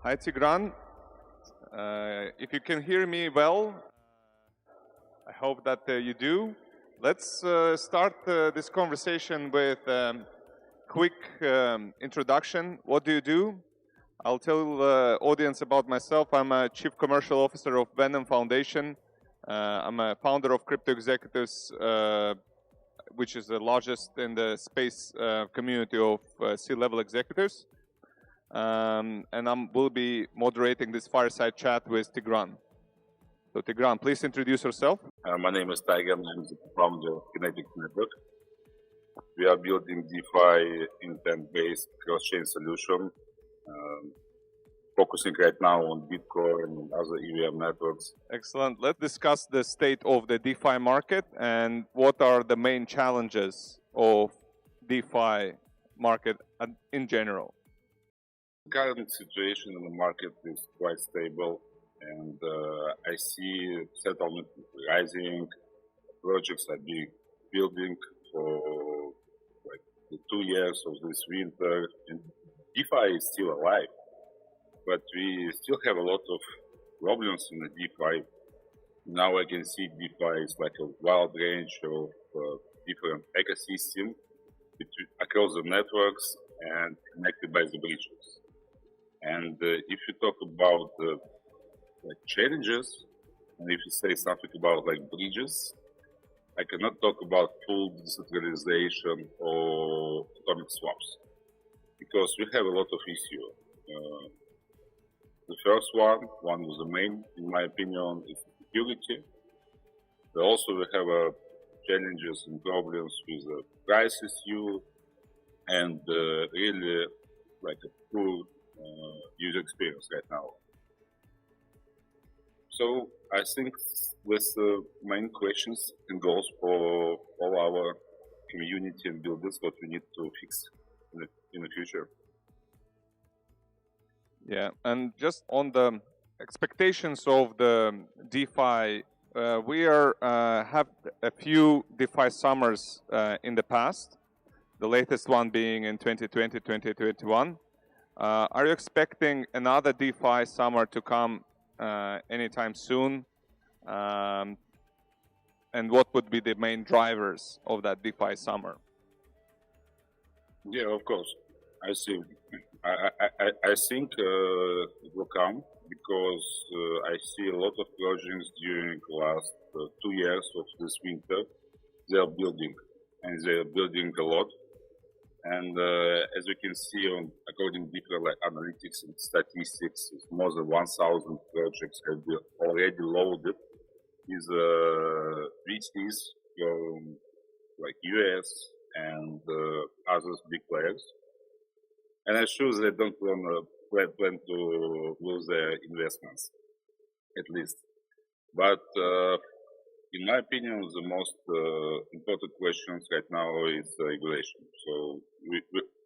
Hi, Tigran. If you can hear me well, I hope that you do. Let's start this conversation with quick introduction. What do you do? I'll tell the audience about myself. I'm a Chief Commercial Officer of Venom Foundation. I'm a founder of Crypto Executives, which is the largest in the space community of C-level executives. And I will be moderating this fireside chat with Tigran. So Tigran, please introduce yourself. My name is Tigran. I'm the founder of Kinetex network. We are building DeFi intent-based cross-chain solution, focusing right now on Bitcoin and other EVM networks. Excellent. Let's discuss the state of the DeFi market and what are the main challenges of DeFi market in general. The current situation in the market is quite stable, and I see settlement rising. Projects are being building for like the 2 years of this winter, and DeFi is still alive. But we still have a lot of problems in the DeFi. Now I can see DeFi is like a wide range of different ecosystems across the networks and connected by the bridges. And if you talk about like challenges, and if you say something about like bridges, I cannot talk about full decentralization or atomic swaps because we have a lot of issues. The first one of the main, in my opinion, is security. But also we have challenges and problems with the price issue and really like a poor user experience right now. So I think with the main questions and goals for all our community and builders what we need to fix in the future. Yeah, and just on the expectations of the DeFi, we have a few DeFi summers in the past, the latest one being in 2020, 2021. Are you expecting another DeFi summer to come anytime soon? And what would be the main drivers of that DeFi summer? Yeah, of course. I see. I think it will come because I see a lot of projects during the last 2 years of this winter. They are building, and they are building a lot. And as you can see, according to different analytics and statistics, more than 1,000 projects have been already loaded with VCs from like US and other big players. And I'm sure they don't plan to lose their investments, at least. But in my opinion, the most important questions right now is regulation. So we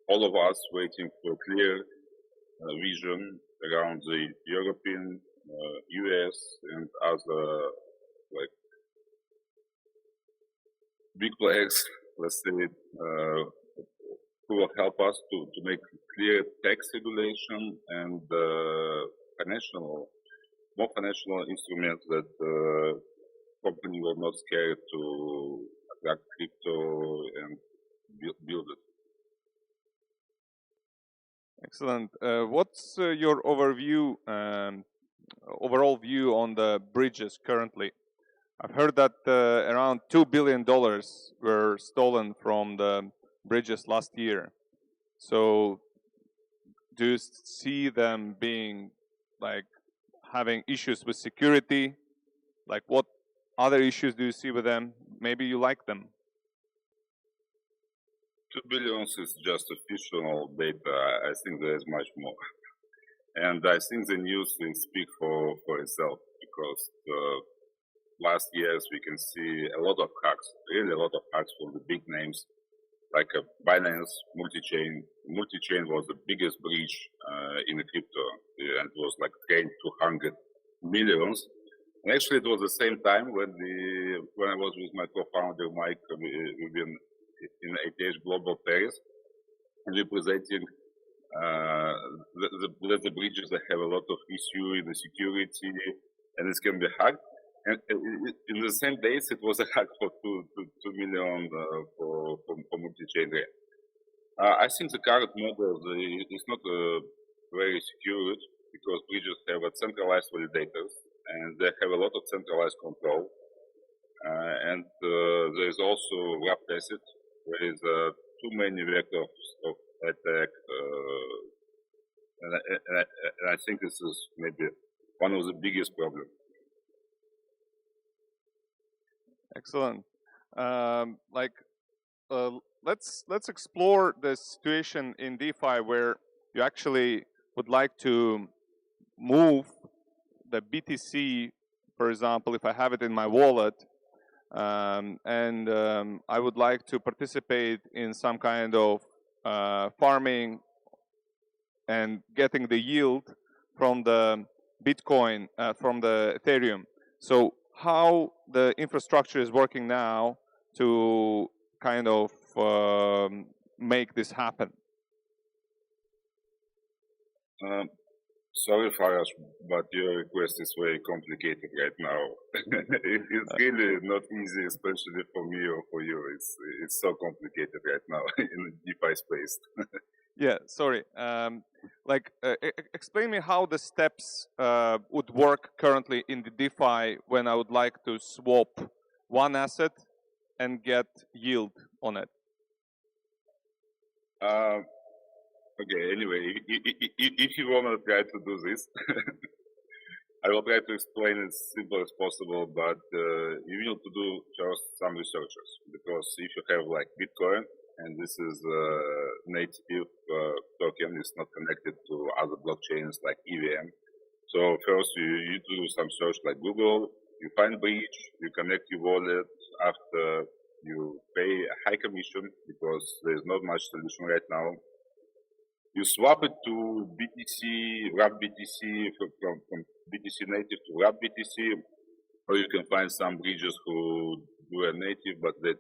all of us waiting for clear vision around the European, US, and other like big players, let's say, who will help us to make clear tax regulation and more financial instruments that company will not scared to attract crypto and build it. Excellent. What's your overall view on the bridges currently? I've heard that around $2 billion were stolen from the bridges last year. So do you see them being like having issues with security? Like what other issues do you see with them? Maybe you like them. 2 billion is just official data. I think there is much more. And I think the news will speak for itself because last years we can see a lot of hacks, really a lot of hacks from the big names like Binance, Multichain. Multichain was the biggest breach in the crypto, and it was like 10 to 100 millions. And actually, it was the same time when I was with my co-founder Mike, we've been in ATH Global Paris, and we presenting the bridges that have a lot of issue in the security, and it can be hacked. And in the same days, it was a hack for 2 million for multi-chain rate. I think the current model is not very secure because bridges have a centralized validators and they have a lot of centralized control. And there is also wrapped asset. There is too many vectors of attack, and I think this is maybe one of the biggest problems. Excellent. Let's explore the situation in DeFi where you actually would like to move the BTC, for example, if I have it in my wallet, and I would like to participate in some kind of farming and getting the yield from the Bitcoin, from the Ethereum. So how the infrastructure is working now to kind of make this happen? Sorry, Faraj, but your request is very complicated right now. It's really not easy, especially for me or for you. It's so complicated right now in the DeFi space. Yeah, sorry. Explain me how the steps would work currently in the DeFi when I would like to swap one asset and get yield on it. Okay, anyway, if you want to try to do this, I will try to explain it as simple as possible, but you need to do first some researches, because if you have like Bitcoin, and this is a native token, it's not connected to other blockchains like EVM. So first you need to do some search like Google, you find bridge, you connect your wallet, after you pay a high commission, because there's not much solution right now. You swap it to BTC, wrap BTC, from BTC native to wrap BTC, or you can find some bridges who do a native, but they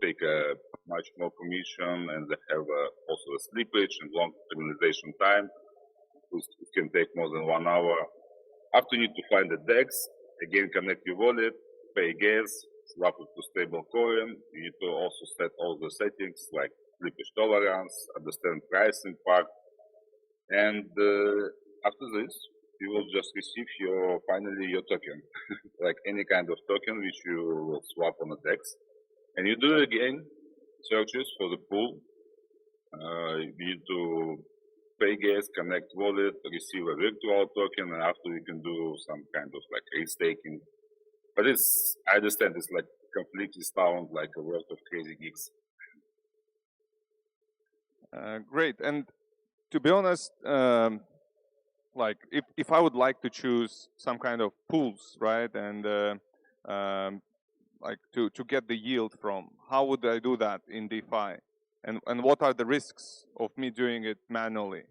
take a much more commission, and they have also a slippage and long finalization time. It can take more than 1 hour. After you need to find the DEX, again connect your wallet, pay gas, swap it to stable coin. You need to also set all the settings like slippage tolerance, understand pricing part. And after this, you will just receive finally your token, like any kind of token which you will swap on a DEX. And you do it again, searches for the pool. You need to pay gas, connect wallet, receive a virtual token, and after you can do some kind of like restaking. But I understand it's like completely sound like a world of crazy geeks. Great. And to be honest, like if I would like to choose some kind of pools, right, and like to get the yield from, how would I do that in DeFi, and what are the risks of me doing it manually?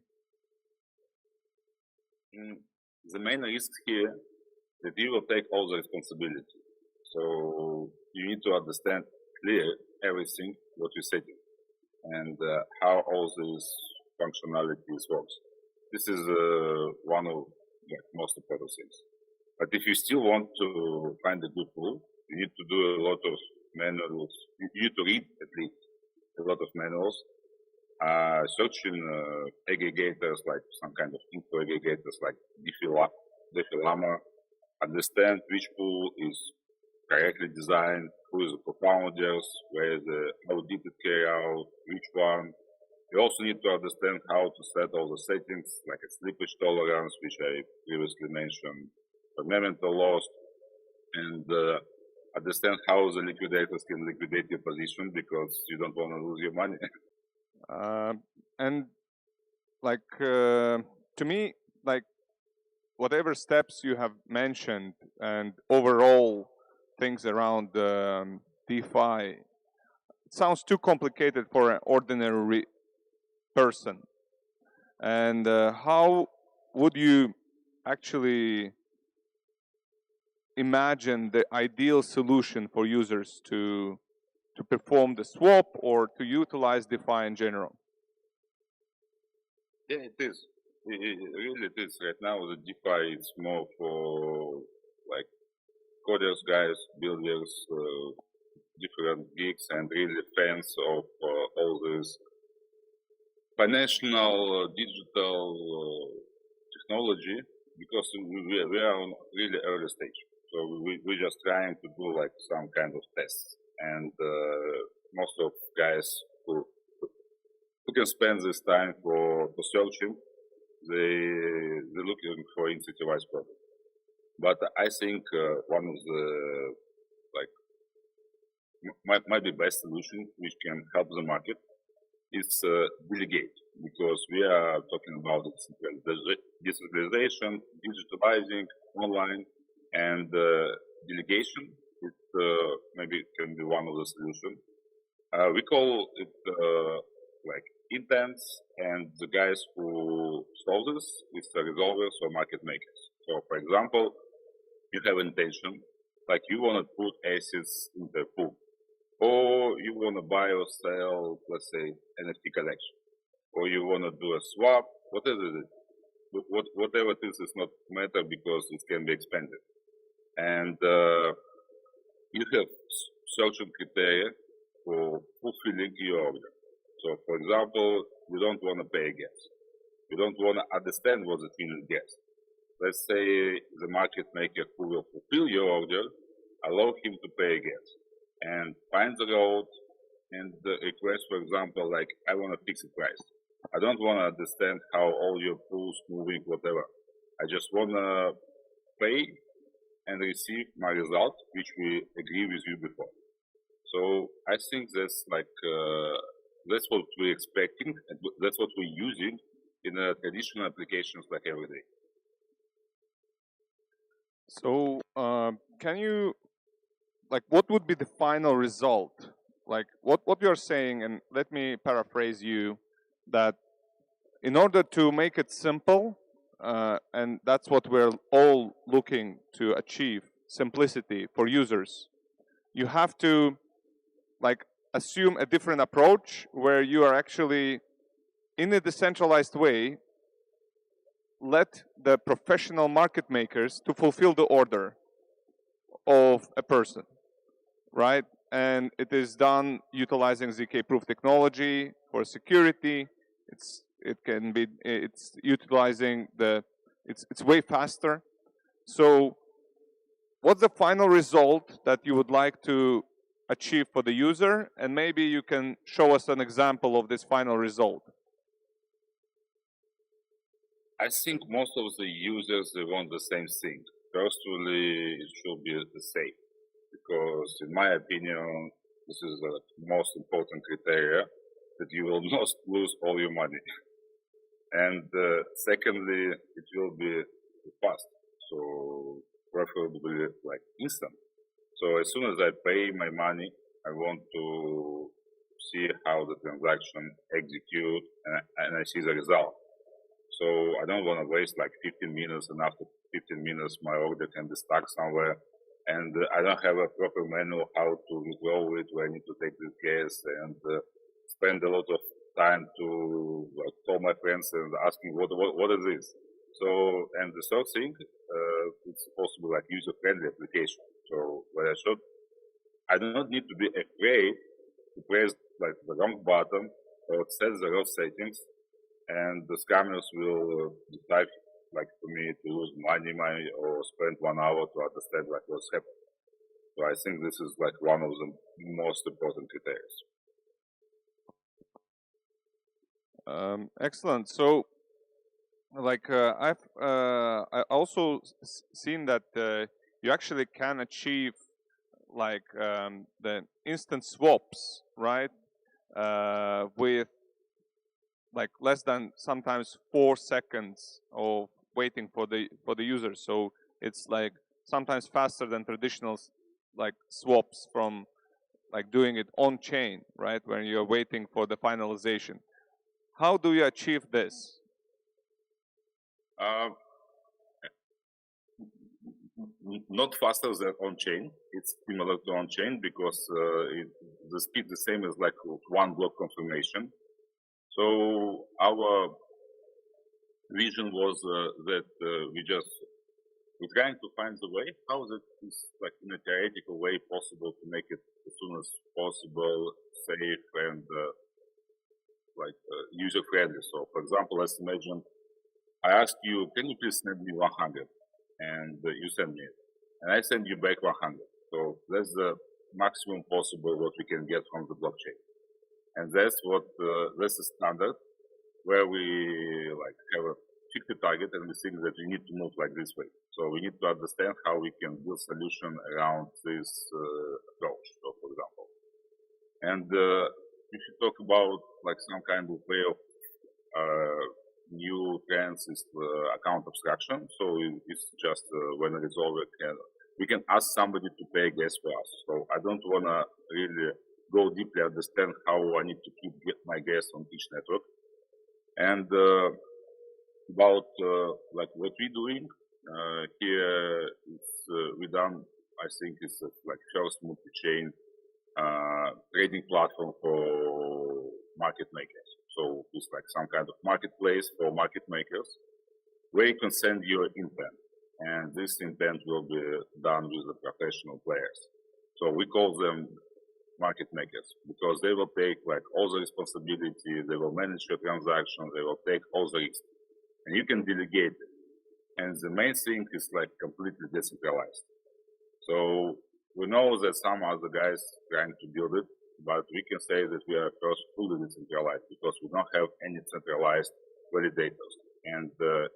The main risk here that you will take all the responsibility. So you need to understand clear everything what you're setting and how all these functionalities works. This is one of the most important things. But if you still want to find a good pool, you need to do a lot of manuals. You need to read at least a lot of manuals, searching aggregators, like some kind of info aggregators like DeFi Llama, understand which pool is correctly designed, who is the co-founders, how did it carry out, which one. You also need to understand how to set all the settings, like a slippage tolerance, which I previously mentioned, fundamental loss, and understand how the liquidators can liquidate your position, because you don't want to lose your money. And like to me, like whatever steps you have mentioned and overall things around DeFi, it sounds too complicated for an ordinary person. And how would you actually imagine the ideal solution for users to perform the swap or to utilize DeFi in general? Yeah, it is. Really, it is. Right now, the DeFi is more for like coders, guys, builders, different geeks, and really fans of all this financial, digital technology, because we are on really early stage. So we're just trying to do like some kind of tests, and most of guys who can spend this time for searching, they're looking for incentivized product. But I think one of the might be best solution which can help the market is delegate, because we are talking about decentralization, digitalizing, online, and delegation. It maybe can be one of the solutions. We call it like intents, and the guys who solve this is the resolvers or market makers. So, for example, you have intention, like you want to put assets in the pool, or you want to buy or sell, let's say, NFT collection, or you want to do a swap, whatever it is. Whatever it is not matter, because it can be expanded. And you have certain criteria for fulfilling your order. So, for example, you don't want to pay gas. You don't want to understand what it means gas. Let's say the market maker who will fulfill your order, allow him to pay gas and find the road and the request, for example, like, I want a fixed price. I don't want to understand how all your pools moving, whatever. I just want to pay and receive my result, which we agree with you before. So I think that's like, that's what we're expecting, and that's what we're using in traditional applications like every day. So can you, like, what would be the final result? Like what you're saying, and let me paraphrase you, that in order to make it simple, and that's what we're all looking to achieve, simplicity for users, you have to like assume a different approach where you are actually, in a decentralized way, let the professional market makers to fulfill the order of a person, right? And it is done utilizing ZK proof technology for security. It's utilizing it's way faster. So what's the final result that you would like to achieve for the user? And maybe you can show us an example of this final result. I think most of the users, they want the same thing. Firstly, it should be the same, because in my opinion, this is the most important criteria, that you will not lose all your money. And secondly, it will be fast, so preferably like instant. So as soon as I pay my money, I want to see how the transaction execute, and I see the result. So I don't want to waste like 15 minutes, and after 15 minutes my order can be stuck somewhere, and I don't have a proper manual how to withdraw it, where I need to take this gas, and spend a lot of time to call my friends and asking what is this. So, and the third thing, it's supposed to be like user-friendly application. So I do not need to be afraid to press like the wrong button or set the wrong settings, and the scammers will decide like for me to lose money or spend 1 hour to understand like what's happening. So I think this is like one of the most important criteria. Excellent. So, like I've I also seen that you actually can achieve like the instant swaps, right? With like less than sometimes 4 seconds of waiting for the user. So it's like sometimes faster than traditional like swaps from like doing it on chain, right? When you're waiting for the finalization. How do you achieve this? Not faster than on chain. It's similar to on chain because the speed the same as like one block confirmation. So our vision was that we're trying to find the way how that is, like, in a theoretical way possible to make it as soon as possible safe and user friendly. So, for example, let's imagine I ask you, can you please send me 100, and you send me it, and I send you back 100. So that's the maximum possible what we can get from the blockchain, and that's what that's the standard where we have a fixed target, and we think that we need to move like this way. So we need to understand how we can build solution around this approach. So, for example, and if you talk about some kind of way of new trends is account abstraction. So it's just when it is over, we can ask somebody to pay gas for us. So I don't want to really go deeply understand how I need to keep my gas on each network. And about what we're doing here, it's we done. I think it's first multi-chain trading platform for market makers. So it's some kind of marketplace for market makers where you can send your intent, and this intent will be done with the professional players. So we call them market makers because they will take all the responsibility, they will manage your transactions, they will take all the risks, and you can delegate it. And the main thing is completely decentralized. So we know that some other guys trying to build it, but we can say that we are first fully decentralized because we don't have any centralized validators. And the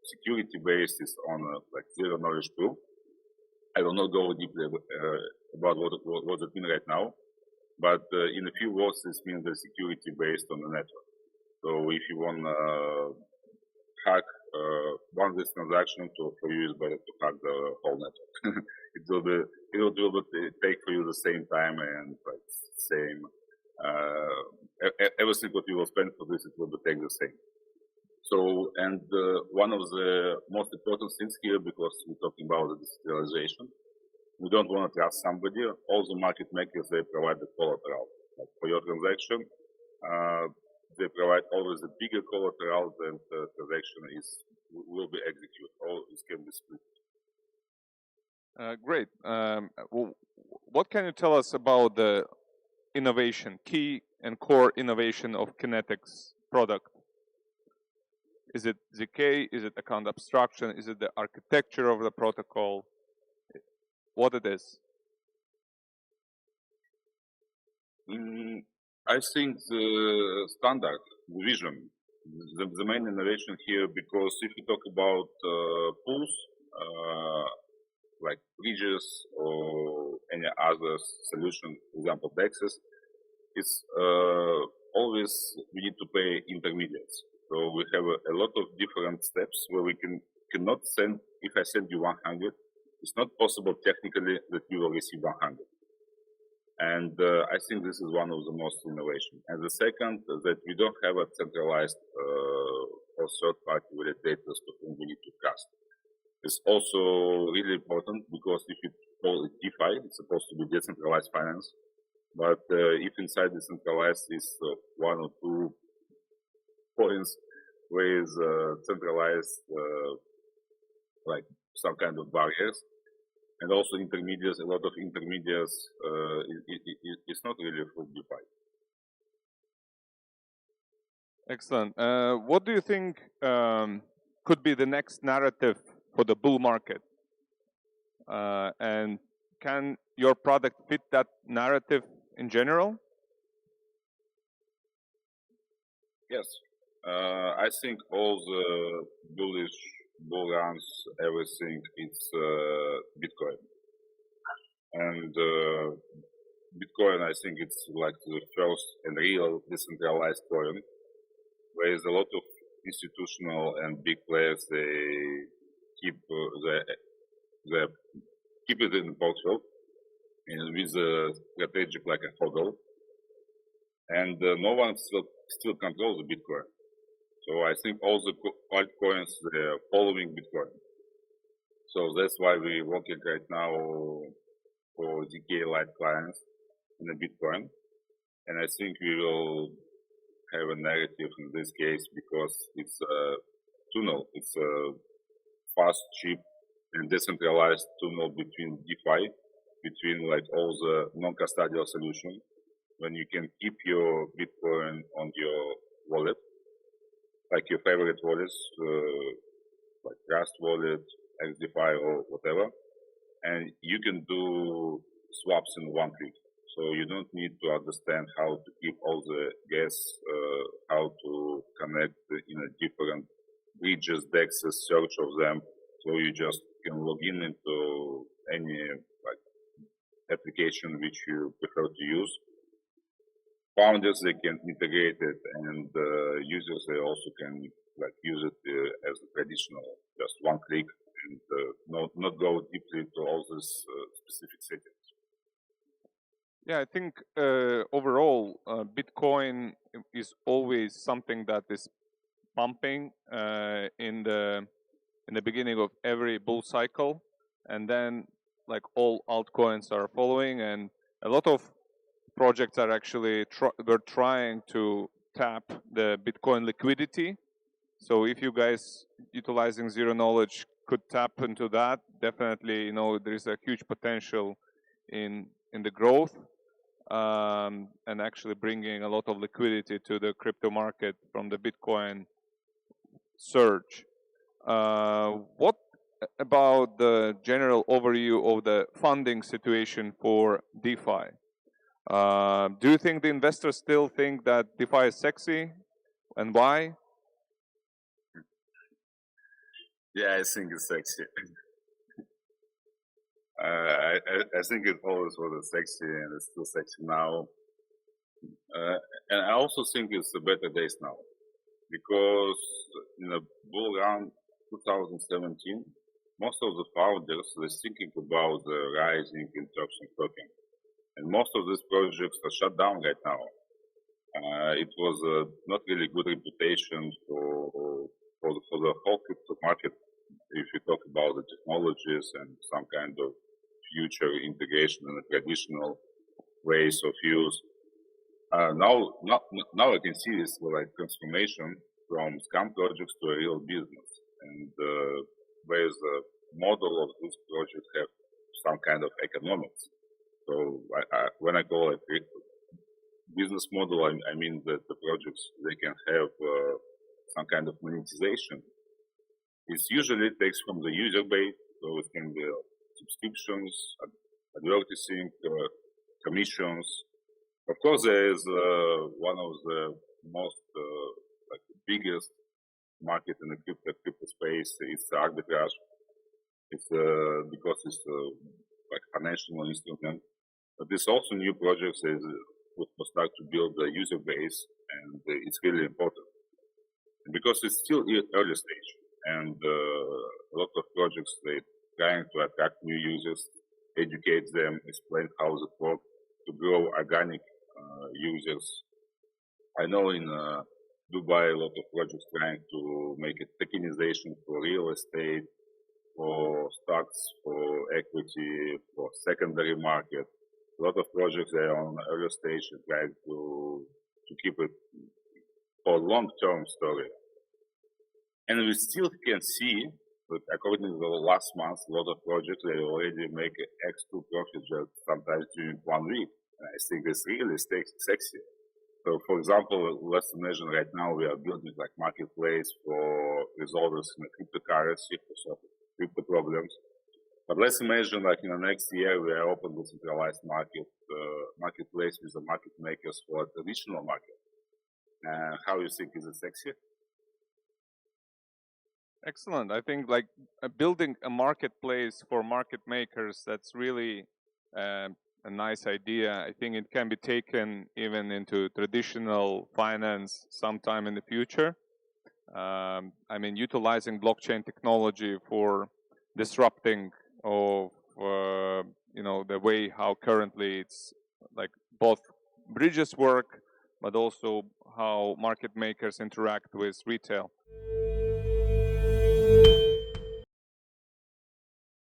security base is on zero knowledge proof. I will not go deeply about what it means right now, but in a few words, this means the security based on the network. So if you want to hack one this transaction, for you is better to hack the whole network. it will take for you the same time and same everything what you will spend for this, it will take the same. So, and one of the most important things here, because we're talking about the decentralization, we don't want to trust somebody. All the market makers, they provide the collateral. For your transaction, they provide always a bigger collateral than the transaction will be executed, or it can be split. Great. What can you tell us about the innovation, key and core innovation of Kinetex product? Is it ZK? Is it account abstraction? Is it the architecture of the protocol? What it is? I think the standard, the vision, the main innovation here, because if you talk about pools, like bridges or any other solution, for example, DEXes, it's always we need to pay intermediates. So we have a lot of different steps where we cannot send. If I send you 100, it's not possible technically that you will receive 100. And I think this is one of the most innovation. And the second, that we don't have a centralized or third-party validators to whom we need to trust. It's also really important because if you call it DeFi, it's supposed to be decentralized finance. But if inside decentralized is one or two coins with centralized like some kind of barriers, and also intermediates, a lot of intermediates, it's not really full DeFi. Excellent. What do you think could be the next narrative for the bull market? And can your product fit that narrative in general? Yes. I think all the bullish bull runs, everything, it's Bitcoin. And Bitcoin, I think it's like the first and real decentralized coin. There is a lot of institutional and big players, they keep keep it in portfolio and with a strategic like a hodl. And no one still controls the Bitcoin. So I think all the altcoins, they're following Bitcoin. So that's why we're working right now for ZK Lite clients in the Bitcoin. And I think we will have a narrative in this case because it's tunnel. It's a fast, cheap, and decentralized tunnel between DeFi, between like all the non-custodial solution, when you can keep your Bitcoin on your wallet, like your favorite wallets, like Trust Wallet, XDeFi, or whatever, and you can do swaps in one click. So you don't need to understand how to keep all the gas, how to connect in a different bridges, DEXes, search of them. So you just can log in into any like application which you prefer to use. Founders, they can integrate it, and users, they also can like use it as a traditional, just one click, and not go deeply into all these specific settings. Yeah, I think overall, Bitcoin is always something that is pumping in the beginning of every bull cycle, and then like all altcoins are following, and a lot of projects are actually we're trying to tap the Bitcoin liquidity. So if you guys utilizing zero knowledge could tap into that, definitely, there is a huge potential in the growth, and actually bringing a lot of liquidity to the crypto market from the Bitcoin surge. What about the general overview of the funding situation for DeFi? Do you think the investors still think that DeFi is sexy, and why? Yeah, I think it's sexy. I think it always was sexy, and it's still sexy now. And I also think it's the better days now, because in the bull run 2017, most of the founders were thinking about the rising interruption token, and most of these projects are shut down right now. It was not really good reputation for the whole crypto market. If you talk about the technologies and some kind of future integration in the traditional ways of use, now I can see this like transformation from scam projects to a real business, and where the model of this project have some kind of economics. So when I call it business model, I mean that the projects, they can have some kind of monetization. It usually takes from the user base, so it can be subscriptions, advertising, commissions. Of course, there is one of the most like biggest market in the crypto space is arbitrage. It's because it's like financial instrument, but there's also new projects that will start to build the user base, and it's really important because it's still early stage, and a lot of projects, they trying to attract new users, educate them, explain how it works to grow organic users. I know in Dubai, a lot of projects trying to make a tokenization for real estate, for stocks, for equity, for secondary market. A lot of projects are on early stage and trying to keep it for long-term story. And we still can see that according to the last month, a lot of projects, they already make X2 profit just sometimes during 1 week. And I think it's really sexy. So, for example, let's imagine right now we are building like marketplace for resolvers in the cryptocurrency for solving crypto problems. But let's imagine like in the next year we are open the centralized marketplace with the market makers for a traditional market. How you think, is it sexy? Excellent. I think like building a marketplace for market makers, that's really a nice idea. I think it can be taken even into traditional finance sometime in the future. I mean, utilizing blockchain technology for disrupting of the way how currently it's like both bridges work, but also how market makers interact with retail.